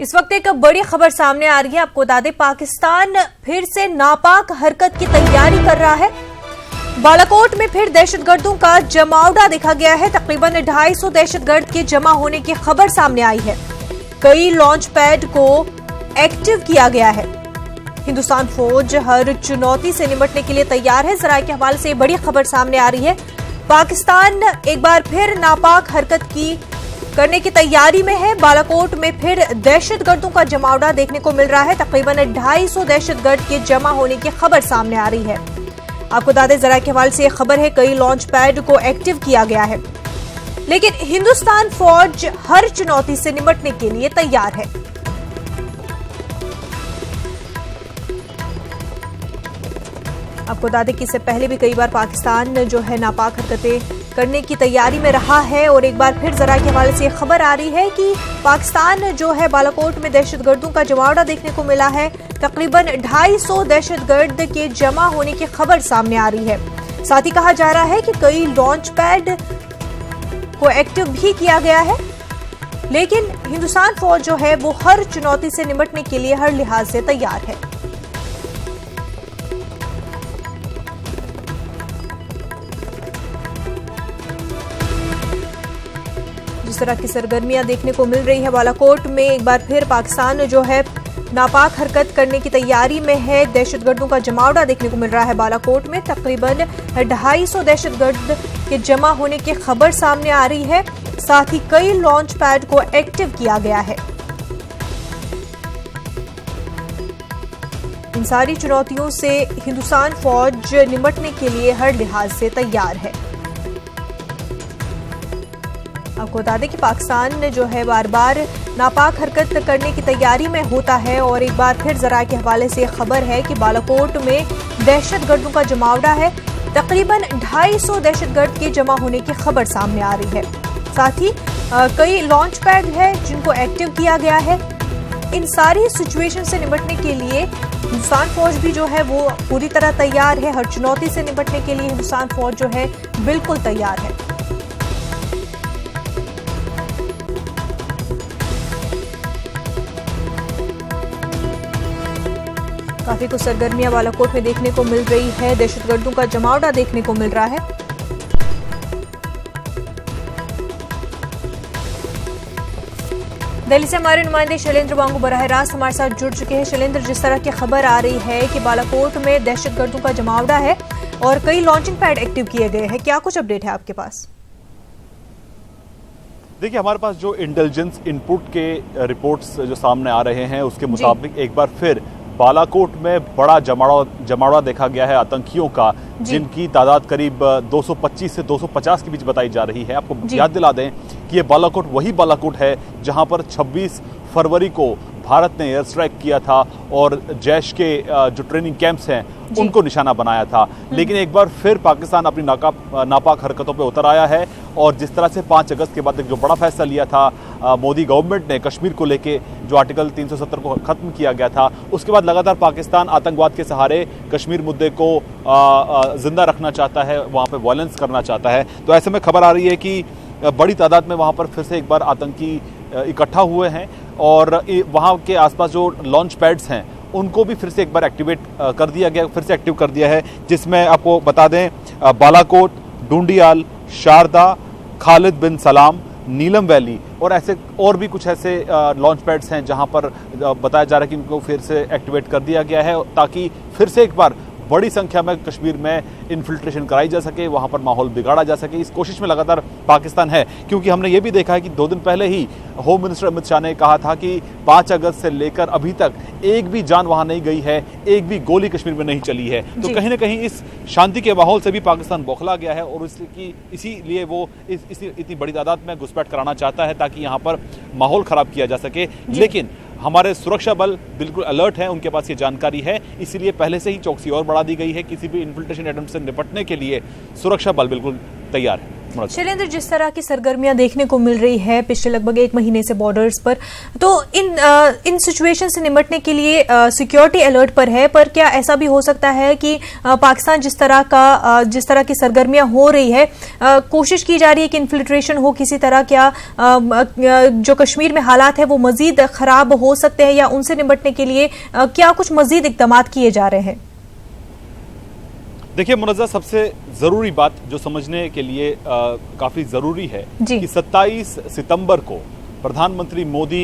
इस वक्त एक बड़ी खबर सामने आ रही है। आपको बता दें, पाकिस्तान फिर से नापाक हरकत की तैयारी कर रहा है। बालाकोट में फिर दहशतगर्दों का जमावड़ा देखा गया है। तकरीबन 250 दहशतगर्द के जमा होने की खबर सामने आई है। कई लॉन्च पैड को एक्टिव किया गया है। हिंदुस्तान फौज हर चुनौती से निपटने के लिए तैयार है। जराये के हवाले से बड़ी खबर सामने आ रही है। पाकिस्तान एक बार फिर नापाक हरकत करने की तैयारी में है। बालाकोट में फिर दहशतगर्दों का जमावड़ा देखने को मिल रहा है। तकरीबन 250 दहशतगर्द के जमा होने की खबर सामने आ रही है। आपको बता दें, जरा के हवाले से खबर है, कई लॉन्च पैड को एक्टिव किया गया है। लेकिन हिंदुस्तान फौज हर चुनौती से निपटने के लिए तैयार है। आपको बता दें कि इससे पहले भी कई बार पाकिस्तान जो है नापाक हरकतें करने की तैयारी में रहा है और एक बार फिर जरा के हवाले से खबर आ रही है कि पाकिस्तान जो है बालाकोट में दहशतगर्दों का जमावड़ा देखने को मिला है। तकरीबन 250 दहशतगर्द के जमा होने की खबर सामने आ रही है। साथ ही कहा जा रहा है कि कई लॉन्च पैड को एक्टिव भी किया गया है। लेकिन हिंदुस्तान फौज जो है वो हर चुनौती से निपटने के लिए हर लिहाज से तैयार है। जिस तरह की सरगर्मियां देखने को मिल रही है बालाकोट में, एक बार फिर पाकिस्तान जो है नापाक हरकत करने की तैयारी में है। दहशतगर्दों का जमावड़ा देखने को मिल रहा है बालाकोट में। तकरीबन 250 दहशतगर्द के जमा होने की खबर सामने आ रही है। साथ ही कई लॉन्च पैड को एक्टिव किया गया है। इन सारी चुनौतियों से हिंदुस्तान फौज निपटने के लिए हर लिहाज से तैयार है। आपको बता दें कि पाकिस्तान जो है बार बार नापाक हरकत करने की तैयारी में होता है और एक बार फिर जरा के हवाले से खबर है कि बालाकोट में दहशतगर्दों का जमावड़ा है। तकरीबन 250 दहशतगर्द के जमा होने की खबर सामने आ रही है। साथ ही कई लॉन्च पैड है जिनको एक्टिव किया गया है। इन सारी सिचुएशन से निपटने के लिए हिंदुस्तान फौज भी जो है वो पूरी तरह तैयार है। हर चुनौती से निपटने के लिए हिंदुस्तान फौज जो है बिल्कुल तैयार है। काफी कुछ सरगर्मियां बालाकोट में देखने को मिल रही है। दहशतगर्दों का जमावड़ा देखने को मिल रहा है। दिल्ली से हमारे नुमाइंदे शैलेंद्र वांगू बराह रास्त हमारे साथ जुड़ चुके हैं। शैलेंद्र, जिस तरह की खबर आ रही है कि बालाकोट में दहशतगर्दों का जमावड़ा है और कई लॉन्चिंग पैड एक्टिव किए गए हैं, क्या कुछ अपडेट है आपके पास? देखिए, हमारे पास जो इंटेलिजेंस इनपुट के रिपोर्ट्स जो सामने आ रहे हैं उसके मुताबिक एक बार फिर बालाकोट में बड़ा जमावड़ा देखा गया है आतंकियों का, जिनकी तादाद करीब 225 से 250 के बीच बताई जा रही है। आपको याद दिला दें कि ये बालाकोट वही बालाकोट है जहां पर 26 फरवरी को भारत ने एयर स्ट्राइक किया था और जैश के जो ट्रेनिंग कैंप्स हैं उनको निशाना बनाया था। लेकिन एक बार फिर पाकिस्तान अपनी नापाक हरकतों पे उतर आया है और जिस तरह से 5 अगस्त के बाद एक जो बड़ा फैसला लिया था मोदी गवर्नमेंट ने कश्मीर को लेके, जो आर्टिकल 370 को खत्म किया गया था, उसके बाद लगातार पाकिस्तान आतंकवाद के सहारे कश्मीर मुद्दे को जिंदा रखना चाहता है, वहाँ पे वायलेंस करना चाहता है। तो ऐसे में खबर आ रही है कि बड़ी तादाद में वहाँ पर फिर से एक बार आतंकी इकट्ठा हुए हैं और वहाँ के आसपास जो लॉन्च पैड्स हैं उनको भी फिर से एक बार एक्टिवेट कर दिया गया, फिर से एक्टिव कर दिया है, जिसमें आपको बता दें बालाकोट, डूंडियाल, शारदा, खालिद बिन सलाम, नीलम वैली और ऐसे और भी कुछ ऐसे लॉन्च पैड्स हैं जहां पर बताया जा रहा है कि इनको फिर से एक्टिवेट कर दिया गया है ताकि फिर से एक बार बड़ी संख्या में कश्मीर में इन्फिल्ट्रेशन कराई जा सके, वहां पर माहौल बिगाड़ा जा सके। इस कोशिश में लगातार पाकिस्तान है, क्योंकि हमने ये भी देखा है कि 2 दिन पहले ही होम मिनिस्टर अमित शाह ने कहा था कि 5 अगस्त से लेकर अभी तक एक भी जान वहां नहीं गई है, एक भी गोली कश्मीर में नहीं चली है। तो कहीं ना कहीं इस शांति के माहौल से भी पाकिस्तान बौखला गया है और इसीलिए वो इतनी बड़ी तादाद में घुसपैठ कराना चाहता है ताकि यहाँ पर माहौल खराब किया जा सके। लेकिन हमारे सुरक्षा बल बिल्कुल अलर्ट हैं, उनके पास ये जानकारी है, इसीलिए पहले से ही चौकसी और बढ़ा दी गई है। किसी भी इन्फिल्ट्रेशन अटेम्प्ट से निपटने के लिए सुरक्षा बल बिल्कुल तैयार है। शैलेंद्र, जिस तरह की सरगर्मियां देखने को मिल रही है पिछले लगभग 1 महीने से बॉर्डर्स पर, तो इन सिचुएशन से निपटने के लिए सिक्योरिटी अलर्ट पर है, पर क्या ऐसा भी हो सकता है कि पाकिस्तान जिस तरह की सरगर्मियां हो रही है, कोशिश की जा रही है कि इन्फिल्ट्रेशन हो किसी तरह, क्या जो कश्मीर में हालात है वो मजीद खराब हो सकते हैं, या उनसे निपटने के लिए क्या कुछ मजीद इकदाम किए जा रहे हैं? देखिए मुनज़्ज़ा, सबसे ज़रूरी बात जो समझने के लिए काफ़ी ज़रूरी है कि 27 सितंबर को प्रधानमंत्री मोदी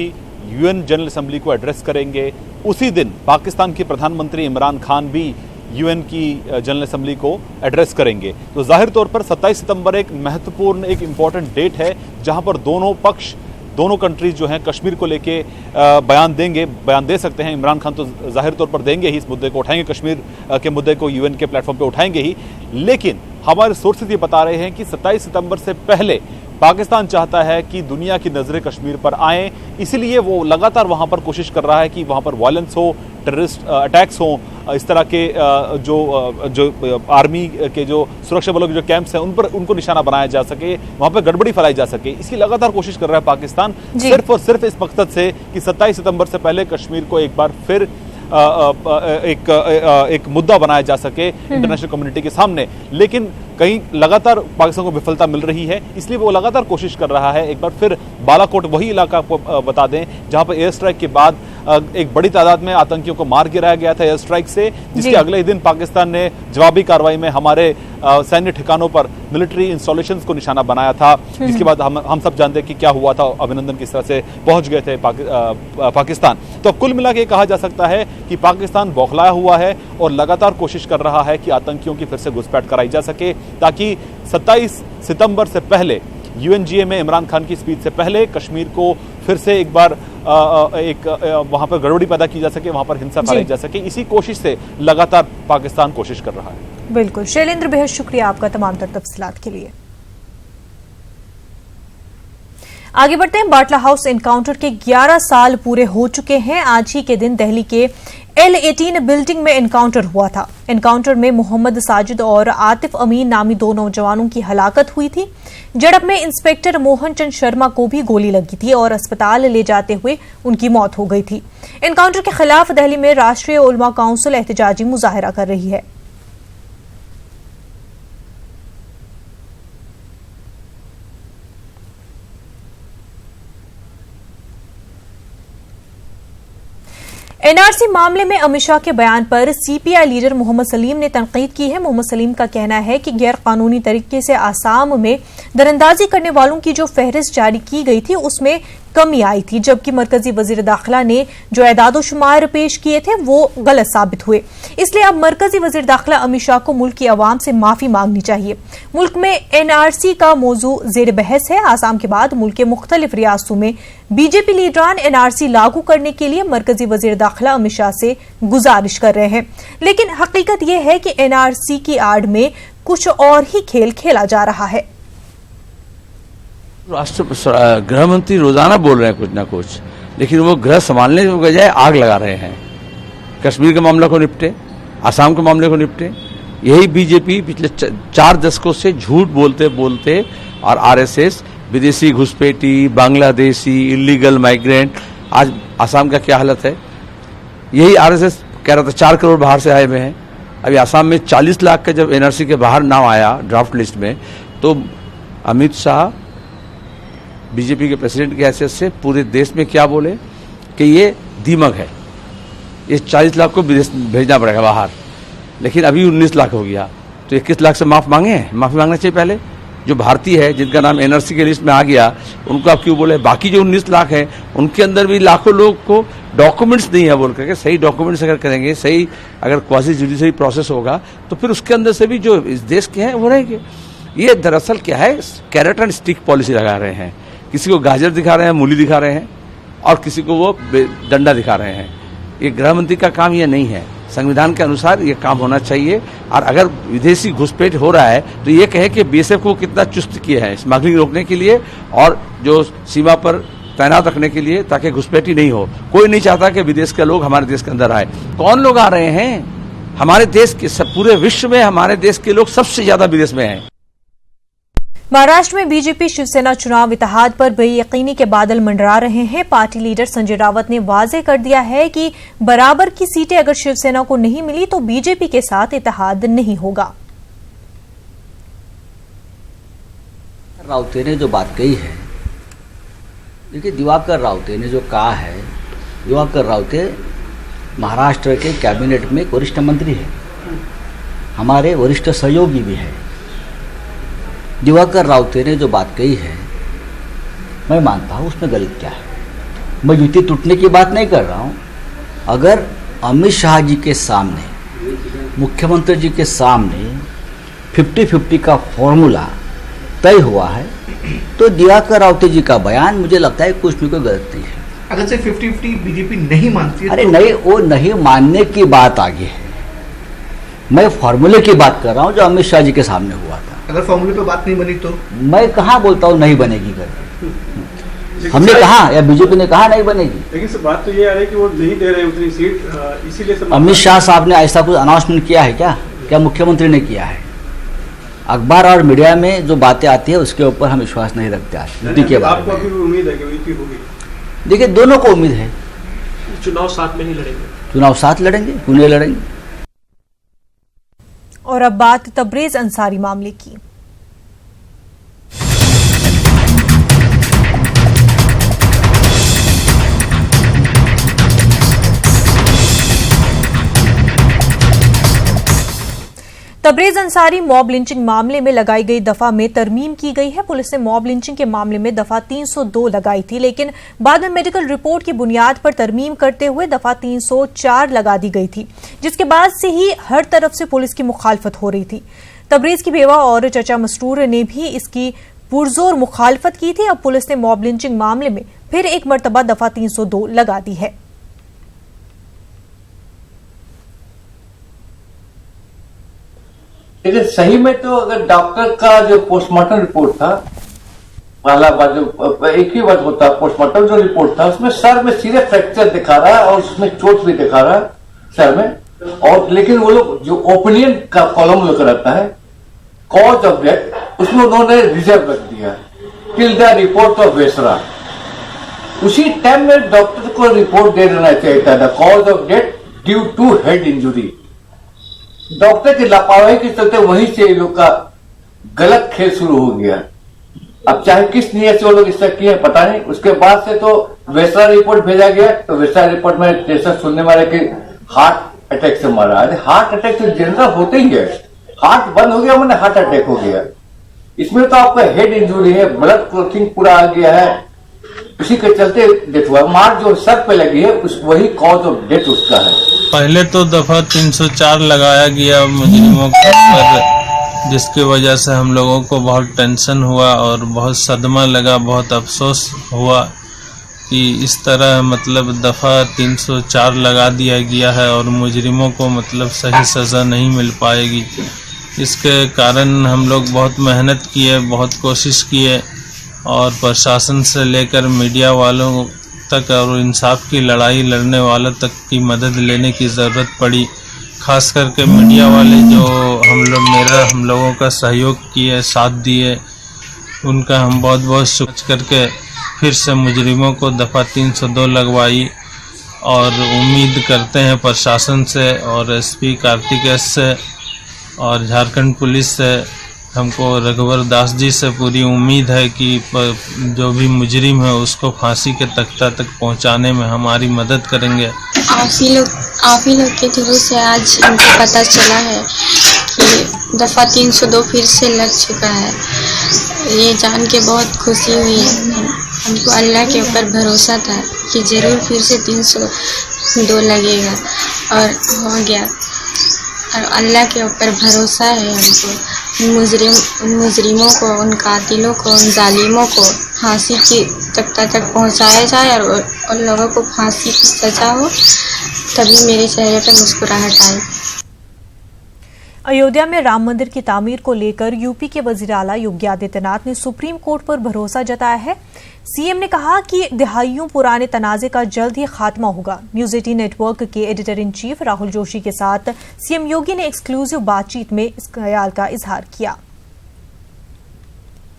यूएन जनरल असेंबली को एड्रेस करेंगे। उसी दिन पाकिस्तान के प्रधानमंत्री इमरान खान भी यूएन की जनरल असेंबली को एड्रेस करेंगे। तो जाहिर तौर पर 27 सितंबर एक महत्वपूर्ण, एक इम्पॉर्टेंट डेट है जहां पर दोनों कंट्रीज जो हैं कश्मीर को लेके बयान दे सकते हैं। इमरान खान तो जाहिर तौर पर देंगे ही, इस मुद्दे को उठाएंगे, कश्मीर के मुद्दे को यूएन के प्लेटफॉर्म पे उठाएंगे ही। लेकिन हमारे सोर्सेज ये बता रहे हैं कि 27 सितंबर से पहले पाकिस्तान चाहता है कि दुनिया की नजरें कश्मीर पर आएं, इसलिए वो लगातार वहां पर कोशिश कर रहा है कि वहां पर वायलेंस हो, टेररिस्ट अटैक्स हो, इस तरह के जो आर्मी के जो सुरक्षा बलों के जो कैंप्स हैं उन पर उनको निशाना बनाया जा सके, वहां पर गड़बड़ी फैलाई जा सके। इसकी लगातार कोशिश कर रहा है पाकिस्तान, सिर्फ और सिर्फ इस मकसद से कि 27 सितंबर से पहले कश्मीर को एक बार फिर एक मुद्दा बनाया जा सके इंटरनेशनल कम्युनिटी के सामने। लेकिन कहीं लगातार पाकिस्तान को विफलता मिल रही है, इसलिए वो लगातार कोशिश कर रहा है एक बार फिर बालाकोट, वही इलाका आपको बता दें जहां पर एयर स्ट्राइक के बाद एक बड़ी तादाद में आतंकियों को मार गिराया गया था एयर स्ट्राइक से, जिसके अगले ही दिन पाकिस्तान ने जवाबी कार्रवाई में हमारे सैन्य ठिकानों पर मिलिट्री इंस्टॉलेशंस को निशाना बनाया था। जिसके बाद हम सब जानते हैं कि क्या हुआ था, अभिनंदन किस तरह से पहुंच गए थे पाकिस्तान। तो कुल मिला के कहा जा सकता है कि पाकिस्तान बौखलाया हुआ है और लगातार कोशिश कर रहा है कि आतंकियों की फिर से घुसपैठ कराई जा सके, ताकि 27 सितंबर से पहले यूएनजीए में इमरान खान की स्पीच से पहले कश्मीर को फिर से एक बार वहां पर गड़बड़ी पैदा की जा सके, वहां पर हिंसा फैलाई जा सके। इसी कोशिश से लगातार पाकिस्तान कोशिश कर रहा है। बिल्कुल शैलेंद्र, बेहद शुक्रिया आपका तमाम तर तफसीलात के लिए। आगे बढ़ते हैं। बाटला हाउस एनकाउंटर के 11 साल पूरे हो चुके हैं। आज ही के दिन दिल्ली के L18 बिल्डिंग में एनकाउंटर हुआ था। एनकाउंटर में मोहम्मद साजिद और आतिफ अमीन नामी 2 नौजवानों की हलाकत हुई थी। झड़प में इंस्पेक्टर मोहन चंद शर्मा को भी गोली लगी थी और अस्पताल ले जाते हुए उनकी मौत हो गई थी। एनकाउंटर के खिलाफ दिल्ली में राष्ट्रीय उलमा काउंसिल एहतजाजी मुजाहरा कर रही है। एनआरसी मामले में अमित शाह के बयान पर सीपीआई लीडर मोहम्मद सलीम ने तनकीद की है। मोहम्मद सलीम का कहना है कि गैर कानूनी तरीके से आसाम में दरअंदाजी करने वालों की जो फहरिस्त जारी की गई थी उसमें कमी आई थी, जबकि मरकजी वजीर दाखिला ने जो एदाद-ओ-शुमार पेश किए थे वो गलत साबित हुए। इसलिए अब मरकजी वजीर दाखिला अमित शाह को मुल्क की आवाम से माफी मांगनी चाहिए। मुल्क में एनआरसी का मौजू जेर बहस है। आसाम के बाद मुल्क के मुख्तलिफ रियासतों में बीजेपी लीडरान एनआरसी लागू करने के लिए मरकजी वजीर दाखिला अमित शाह से गुजारिश कर रहे हैं, लेकिन हकीकत यह है कि एनआरसी की आड़ में कुछ और ही खेल खेला जा रहा है। गृह मंत्री रोजाना बोल रहे हैं कुछ ना कुछ, लेकिन वो गृह संभालने के बजाय आग लगा रहे हैं। कश्मीर के मामले को निपटे, आसाम के मामले को निपटे। यही बीजेपी पिछले 4 दशकों से झूठ बोलते बोलते और आरएसएस, विदेशी घुसपैठी, बांग्लादेशी, इलीगल माइग्रेंट, आज आसाम का क्या हालत है। यही आरएसएस कह रहा था 4 करोड़ बाहर से आए हुए हैं। अभी आसाम में 40 लाख का जब एनआरसी के बाहर नाम आया ड्राफ्ट लिस्ट में, तो अमित शाह बीजेपी के प्रेसिडेंट की हैसियत से पूरे देश में क्या बोले कि ये दीमक है, ये 40 लाख को विदेश भेजना पड़ेगा बाहर। लेकिन अभी 19 लाख हो गया, तो 21 लाख से माफी मांगे हैं। माफी मांगना चाहिए पहले। जो भारतीय है जिनका नाम एनआरसी के लिस्ट में आ गया, उनको आप क्यों बोले। बाकी जो 19 लाख है उनके अंदर भी लाखों लोग को डॉक्यूमेंट्स नहीं है बोल करके, सही डॉक्यूमेंट्स अगर करेंगे, सही अगर क्वासी जुडिशरी प्रोसेस होगा, तो फिर उसके अंदर से भी जो इस देश के हैं वो रहेंगे। ये दरअसल क्या है, कैरेट एंड स्टिक पॉलिसी लगा रहे हैं। किसी को गाजर दिखा रहे हैं, मूली दिखा रहे हैं, और किसी को वो डंडा दिखा रहे हैं। ये गृह मंत्री का काम ये नहीं है। संविधान के अनुसार ये काम होना चाहिए। और अगर विदेशी घुसपैठ हो रहा है तो ये कहे कि बीएसएफ को कितना चुस्त किया है स्मगलिंग रोकने के लिए और जो सीमा पर तैनात रखने के लिए, ताकि घुसपैठी नहीं हो। कोई नहीं चाहता कि विदेश के लोग हमारे देश के अंदर आए। कौन लोग आ रहे हैं हमारे देश के, पूरे विश्व में हमारे देश के लोग सबसे ज्यादा विदेश में हैं। महाराष्ट्र में बीजेपी शिवसेना चुनाव इत्तेहाद पर बेयकीनी के बादल मंडरा रहे हैं। पार्टी लीडर संजय रावत ने वाजे कर दिया है कि बराबर की सीटें अगर शिवसेना को नहीं मिली तो बीजेपी के साथ इत्तेहाद नहीं होगा। राउते ने जो बात कही है, देखिए दिवाकर राउते ने जो कहा है, दिवाकर राउते महाराष्ट्र के कैबिनेट में एक वरिष्ठ मंत्री है, हमारे वरिष्ठ सहयोगी भी है। दिवाकर राउते ने जो बात कही है, मैं मानता हूँ उसमें गलत क्या है। मैं युति टूटने की बात नहीं कर रहा हूँ। अगर अमित शाह जी के सामने, मुख्यमंत्री जी के सामने 50-50 का फॉर्मूला तय हुआ है तो दिवाकर राउते जी का बयान मुझे लगता है कुछ भी कोई गलत नहीं है। अगर से 50-50 बीजेपी नहीं मानती है, अरे नहीं, वो नहीं मानने की बात आगे है। मैं फॉर्मूले की बात कर रहा हूँ जो अमित शाह जी के सामने हुआ था। अगर फॉर्मूले पे बात नहीं बनी तो मैं कहाँ बोलता हूँ नहीं बनेगी करके। हमने कहा या बीजेपी ने कहा नहीं बनेगी। लेकिन सर बात तो ये आ रही है कि वो नहीं दे रहे उतनी सीट, इसीलिए अमित शाह साहब ने ऐसा कुछ अनाउंसमेंट किया है क्या मुख्यमंत्री ने किया है? अखबार और मीडिया में जो बातें आती है उसके ऊपर हम विश्वास नहीं रखते। आज युति के बारे में आपको अभी उम्मीद है कि युति होगी? देखिए दोनों को उम्मीद है। चुनाव साथ में ही लड़ेंगे, चुनाव साथ लड़ेंगे, क्यों नहीं लड़ेंगे। और अब बात तबरेज अंसारी मामले की। तबरेज अंसारी मॉब लिंचिंग मामले में लगाई गई दफा में तरमीम की गई है। पुलिस ने मॉब लिंचिंग के मामले में दफा 302 लगाई थी, लेकिन बाद में मेडिकल रिपोर्ट की बुनियाद पर तरमीम करते हुए दफा 304 लगा दी गई थी, जिसके बाद से ही हर तरफ से पुलिस की मुखालफत हो रही थी। तबरेज की बेवा और चचा मसरूर ने भी इसकी पुरजोर मुखालफत की थी। अब पुलिस ने मॉब लिंचिंग मामले में फिर एक मरतबा दफा 302 लगा दी है। लेकिन सही में तो अगर डॉक्टर का जो पोस्टमार्टम रिपोर्ट था, पहला बात जो एक ही बात होता, पोस्टमार्टम जो रिपोर्ट था उसमें सर में सीधे फ्रैक्चर दिखा रहा है और उसमें चोट भी दिखा रहा है सर में। और लेकिन वो लोग जो ओपिनियन का कॉलम जो रहता है कॉज ऑफ डेथ, उसमें उन्होंने रिजर्व रख दिया till the report of Vesara. उसी टाइम में डॉक्टर को रिपोर्ट दे देना चाहिए था the cause of death due to head injury. Doctor की लापरवाही के चलते वहीं से ये लोग का गलत खेल शुरू हो गया। अब चाहे किस नियत से वो लोग इसका किए पता नहीं। उसके बाद से तो वेसरा रिपोर्ट भेजा गया, तो वेसरा रिपोर्ट में टेस्ट सुनने वाले कि हार्ट अटैक से मरा है। हार्ट अटैक तो जनरल होते ही है, हार्ट बंद हो गया मैंने हार्ट अटैक हो गया। इसमें तो आपका हेड इंजुरी है, ब्लड क्लॉटिंग पूरा आ गया है, उसी के चलते डेथ हुआ। मार जो सर पे लगी है उस वही कॉज ऑफ डेथ उसका है। पहले तो दफा 304 लगाया गया मुजरिमों के ऊपर, जिसकी वजह से हम लोगों को बहुत टेंशन हुआ और बहुत सदमा लगा, बहुत अफसोस हुआ कि इस तरह मतलब दफा 304 लगा दिया गया है और मुजरिमों को मतलब सही सज़ा नहीं मिल पाएगी। इसके कारण हम लोग बहुत मेहनत किए, बहुत कोशिश किए और प्रशासन से लेकर मीडिया वालों तक और इंसाफ की लड़ाई लड़ने वालों तक की मदद लेने की ज़रूरत पड़ी। खास करके मीडिया वाले जो हम लोगों का सहयोग किए, साथ दिए, उनका हम बहुत बहुत शुक्र करके फिर से मुजरिमों को दफ़ा 302 लगवाई। और उम्मीद करते हैं प्रशासन से और एसपी कार्तिकेय से और झारखंड पुलिस से, हमको रघुवर दास जी से पूरी उम्मीद है कि जो भी मुजरिम है उसको फांसी के तख्ता तक पहुंचाने में हमारी मदद करेंगे। आप ही लोग के थ्रू से आज हमको पता चला है कि दफ़ा 302 फिर से लग चुका है। ये जान के बहुत खुशी हुई। हमको अल्लाह के ऊपर भरोसा था कि ज़रूर फिर से 302 लगेगा और हो गया। और अल्लाह के ऊपर भरोसा है हमको। उन मुजरिमों को, उन कातिलों को, उन जालिमों को फांसी की तख्ता तक पहुंचाया जाए और उन लोगों को फांसी की सज़ा हो, तभी मेरे चेहरे पर मुस्कुराहट आई। अयोध्या में राम मंदिर की तामीर को लेकर यूपी के वजीर आला योगी आदित्यनाथ ने सुप्रीम कोर्ट पर भरोसा जताया है। सीएम ने कहा कि दिहाइयों पुराने तनाजे का जल्द ही खात्मा होगा। न्यूज 18 नेटवर्क के editor in chief Rahul Joshi के साथ सीएम योगी ने एक्सक्लूसिव बातचीत में इस ख्याल का इजहार किया।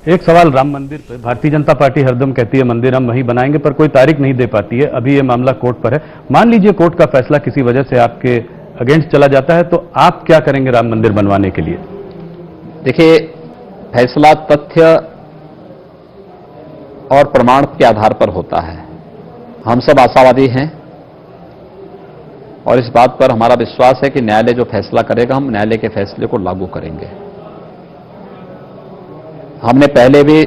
एक सवाल राम मंदिर पे, भारतीय जनता पार्टी हरदम कहती है मंदिर हम वहीं बनाएंगे, पर कोई तारीख नहीं दे पाती है। अभी ये मामला कोर्ट पर है। मान लीजिए कोर्ट का फैसला किसी वजह से आपके अगेंस्ट चला जाता है, तो आप क्या करेंगे राम मंदिर बनवाने के लिए? देखिए, फैसला तथ्य और प्रमाण के आधार पर होता है। हम सब आशावादी हैं और इस बात पर हमारा विश्वास है कि न्यायालय जो फैसला करेगा, हम न्यायालय के फैसले को लागू करेंगे। हमने पहले भी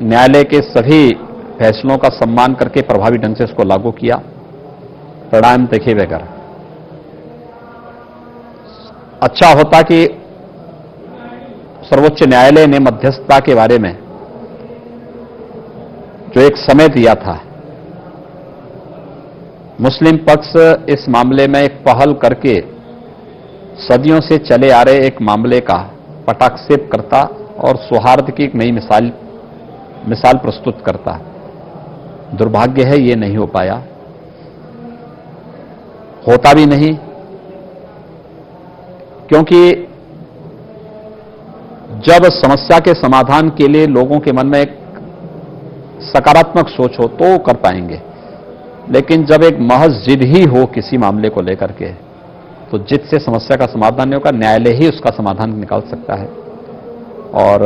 न्यायालय के सभी फैसलों का सम्मान करके प्रभावी ढंग से इसको लागू किया, परिणाम देखे बगैर। अच्छा होता कि सर्वोच्च न्यायालय ने मध्यस्थता के बारे में जो एक समय दिया था, मुस्लिम पक्ष इस मामले में एक पहल करके सदियों से चले आ रहे एक मामले का पटाक्षेप करता और सौहार्द की एक नई मिसाल प्रस्तुत करता। दुर्भाग्य है ये नहीं हो पाया, होता भी नहीं, क्योंकि जब समस्या के समाधान के लिए लोगों के मन में एक सकारात्मक सोच हो तो कर पाएंगे, लेकिन जब एक महज जिद ही हो किसी मामले को लेकर के, तो जिद से समस्या का समाधान नहीं होगा। न्यायालय ही उसका समाधान निकाल सकता है और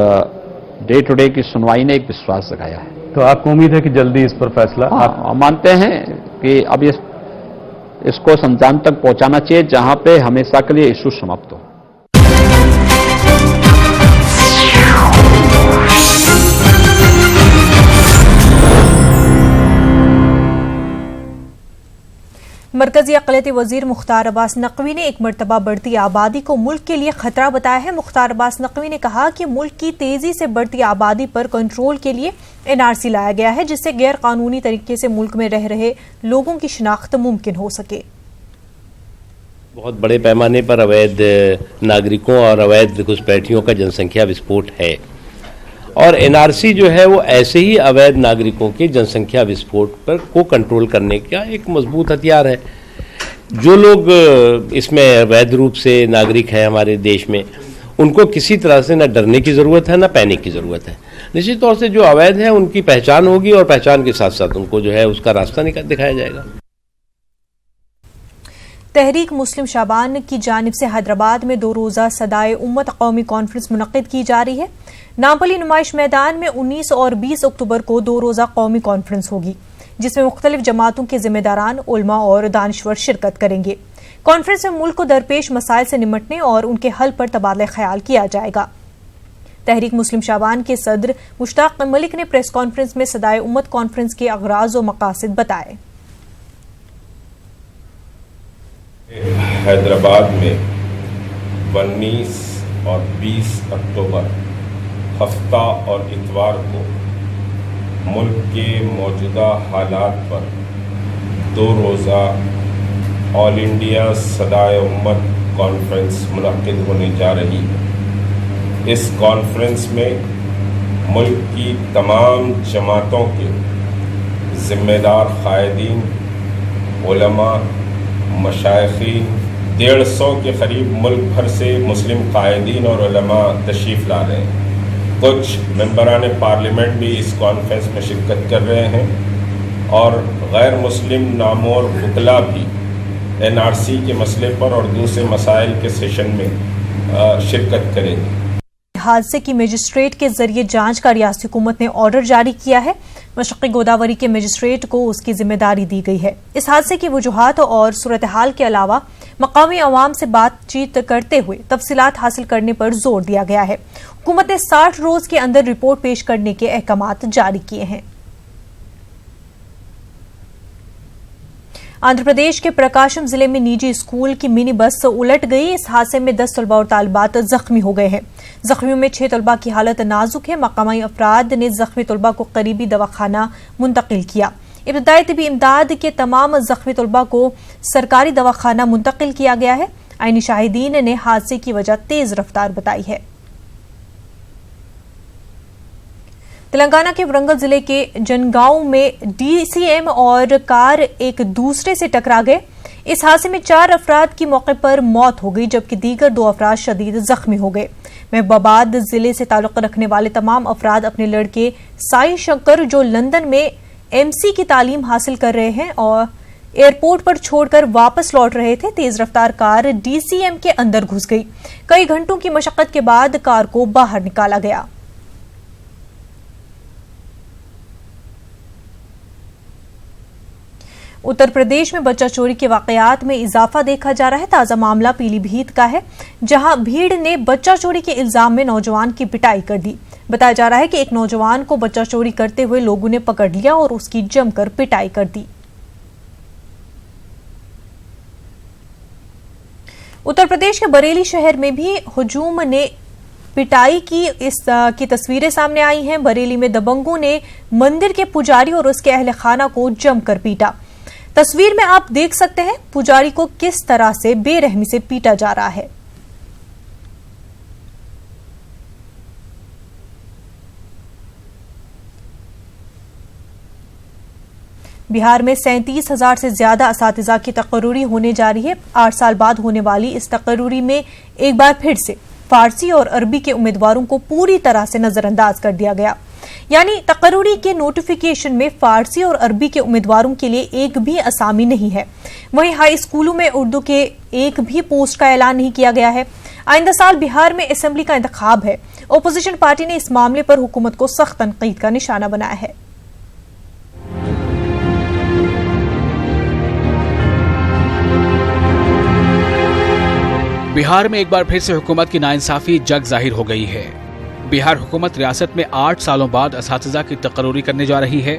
डे टू डे की सुनवाई ने एक विश्वास जगाया है। तो आपको उम्मीद है कि जल्दी इस पर फैसला? हम मानते हैं कि अब इसको संजान तक पहुंचाना चाहिए, जहां पे हमेशा के लिए इशू समाप्त हो। मरकजी अक़लियती वजीर मुख्तार अब्बास नकवी ने एक मरतबा बढ़ती आबादी को मुल्क के लिए खतरा बताया है। मुख्तार अब्बास नकवी ने कहा कि मुल्क की तेजी से बढ़ती आबादी पर कंट्रोल के लिए NRC लाया गया है, जिससे गैर कानूनी तरीके से मुल्क में रह रहे लोगों की शिनाख्त मुमकिन हो सके। बहुत बड़े पैमाने पर अवैध नागरिकों और अवैध घुसपैठियों का जनसंख्या विस्फोट है, और NRC जो है वो ऐसे ही अवैध नागरिकों के जनसंख्या विस्फोट पर को कंट्रोल करने का एक मजबूत हथियार है। जो लोग इसमें अवैध रूप से नागरिक हैं हमारे देश में, उनको किसी तरह से न डरने की ज़रूरत है, न पैनिक की ज़रूरत है। निश्चित तौर से जो अवैध है उनकी पहचान होगी और पहचान के साथ साथ उनको जो है उसका रास्ता दिखाया जाएगा। तहरीक मुस्लिम शाबान की जानिब से हैदराबाद में 2 रोज़ा सदाए उम्मत कौमी कॉन्फ्रेंस मुनक़िद की जा रही है। नामपली नुमाइश मैदान में 19 और 20 अक्टूबर को 2 रोज़ा कौमी कॉन्फ्रेंस होगी, जिसमें मुख्तलिफ जमातों के जिम्मेदारान, उलमा और दानिश्वर शिरकत करेंगे। कॉन्फ्रेंस में मुल्क को दरपेश मसाइल से निमटने और उनके हल पर तबादला ख्याल किया जाएगा। तहरीक मुस्लिम शाबान के सदर मुश्ताक मलिक ने प्रेस कॉन्फ्रेंस में सदाए उम्मत कॉन्फ्रेंस के अगराज और मकासद बताए। हैदराबाद में 19 और 20 अक्टूबर हफ्ता और इतवार को मुल्क के मौजूदा हालात पर 2 रोज़ा ऑल इंडिया सदाए उम्मत कॉन्फ्रेंस मुनक़िद होने जा रही है। इस कॉन्फ्रेंस में मुल्क की तमाम जमातों के ज़िम्मेदार कायदीन, उलमा, मशाइखीन, 150 के करीब मुल्क भर से मुस्लिम कायदीन और उलमा तशरीफ़ ला रहे हैं। कुछ मेंबरान पार्लियामेंट भी इस कॉन्फ्रेंस में शिरकत कर रहे हैं और गैर मुस्लिम नामोर वकला भी NRC के मसले पर और दूसरे मसाइल के सेशन में शिरकत करेंगे। हादसे की मजिस्ट्रेट के जरिए जांच का रियासती हुकूमत ने ऑर्डर जारी किया है। मशरक़ी गोदावरी के मजिस्ट्रेट को उसकी जिम्मेदारी दी गई है। इस हादसे की वजूहात और सूरत हाल के अलावा मकामी अवाम से बातचीत करते हुए तफसीलात हासिल करने पर जोर दिया गया है। हुकूमत ने 60 रोज के अंदर रिपोर्ट पेश करने के अहकामात जारी किए हैं। आंध्र प्रदेश के प्रकाशम जिले में निजी स्कूल की मिनी बस उलट गई। इस हादसे में 10 तलबा और तालिबात जख्मी हो गए हैं। जख्मियों में 6 तलबा की हालत नाजुक है। मकामी अफराद ने जख्मी तलबा को करीबी दवाखाना मुंतकिल किया। इब्तदाई तिबी इमदाद के तमाम जख्मी तलबा को सरकारी दवाखाना मुंतकिल किया गया है। आईनी शाहिदीन ने हादसे की वजह तेज रफ्तार बताई है। तेलंगाना के वरंगल जिले के जनगांव में DCM और कार एक दूसरे से टकरा गए। इस हादसे में 4 अफराद की मौके पर मौत हो गई, जबकि दीगर 2 अफराद शदीद जख्मी हो गए। महबूबाबाद जिले से ताल्लुक रखने वाले तमाम अफराद अपने लड़के साई शंकर, जो लंदन में MC की तालीम हासिल कर रहे हैं, और एयरपोर्ट पर छोड़कर वापस लौट रहे थे। तेज रफ्तार कार DCM के अंदर घुस गई। कई घंटों की मशक्कत के बाद कार को बाहर निकाला गया। उत्तर प्रदेश में बच्चा चोरी के वाकयात में इजाफा देखा जा रहा है। ताजा मामला पीलीभीत का है, जहां भीड़ ने बच्चा चोरी के इल्जाम में नौजवान की पिटाई कर दी। बताया जा रहा है कि एक नौजवान को बच्चा चोरी करते हुए लोगों ने पकड़ लिया और उसकी जमकर पिटाई कर दी। उत्तर प्रदेश के बरेली शहर में भी हुजूम ने पिटाई की तस्वीरें सामने आई हैं। बरेली में दबंगों ने मंदिर के पुजारी और उसके अहले खाना को जमकर पीटा। तस्वीर में आप देख सकते हैं पुजारी को किस तरह से बेरहमी से पीटा जा रहा है। बिहार में 37,000 से ज्यादा असातिज़ा की तकर्रूरी होने जा रही है। 8 साल बाद होने वाली इस तकर्रूरी में एक बार फिर से फारसी और अरबी के उम्मीदवारों को पूरी तरह से नजरअंदाज कर दिया गया। यानी तकर्रूरी के नोटिफिकेशन में फारसी और अरबी के उम्मीदवारों के लिए एक भी असामी नहीं है। वहीं हाई स्कूलों में उर्दू के एक भी पोस्ट का ऐलान नहीं किया गया है। आइंदा साल बिहार में असेंबली का इंतखाब है। ओपोजिशन पार्टी ने इस मामले पर हुकूमत को सख्त तनकीद का निशाना बनाया है। बिहार में एक बार फिर से हुकूमत की नाइंसाफी जग जाहिर हो गई है। बिहार हुकूमत रियासत में 8 सालों बाद असातिज़ा की तकर्रूरी करने जा रही है।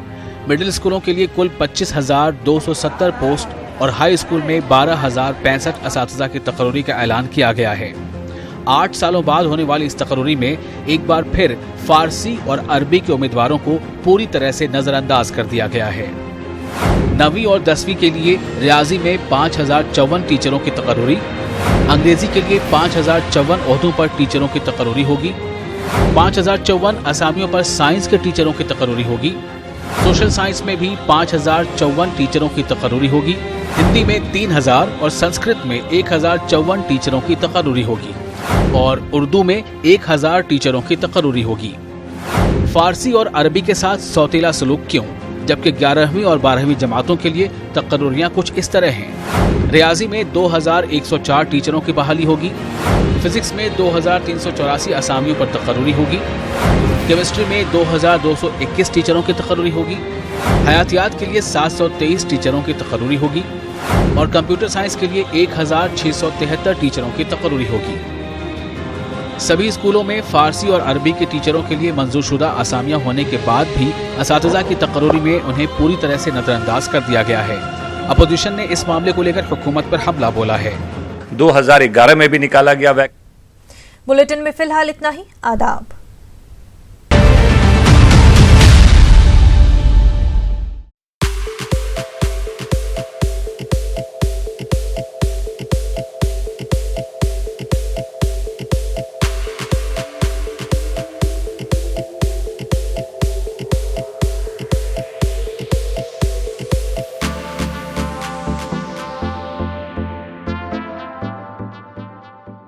मिडिल स्कूलों के लिए कुल 25,270 पोस्ट और हाई स्कूल में 12,065 असातिज़ा की तकर्रूरी का ऐलान किया गया है। 8 सालों बाद होने वाली इस तकर्रूरी में एक बार फिर फारसी और अरबी के उम्मीदवारों को पूरी तरह से नजरअंदाज कर दिया गया है। 9वीं और 10वीं के लिए रियाजी में 5,054 टीचरों की तकर्रूरी, अंग्रेजी के लिए 5,054 ओहदों पर टीचरों की तकर्रूरी होगी, 5,054 असामियों पर साइंस के टीचरों की तकर्रूरी होगी, सोशल साइंस में भी 5,054 टीचरों की तकर्रूरी होगी, हिंदी में 3,000 और संस्कृत में 1,054 टीचरों की तकर्रूरी होगी और उर्दू में 1,000 टीचरों की तकर्रूरी होगी। फारसी और अरबी के साथ सौतेला सलूक क्यों, जबकि 11वीं और 12वीं जमातों के लिए तकर्रूरियां कुछ इस तरह हैं। रियाजी में 2,104 टीचरों की बहाली होगी, फिजिक्स में 2,384 असामियों पर तकर्रूरी होगी, केमिस्ट्री में 2,221 टीचरों की तकर्रूरी होगी, हयातियात के लिए 723 टीचरों की तकर्रूरी होगी और कंप्यूटर साइंस के लिए 1,673 टीचरों की तकर्रूरी होगी। सभी स्कूलों में फारसी और अरबी के टीचरों के लिए मंजूरशुदा असामियां होने के बाद भी असातिज़ा की तकर्रूरी में उन्हें पूरी तरह से नजरअंदाज कर दिया गया है। अपोजिशन ने इस मामले को लेकर हुकूमत पर हमला बोला है। 2011 में भी निकाला गया। बुलेटिन में फिलहाल इतना ही। आदाब।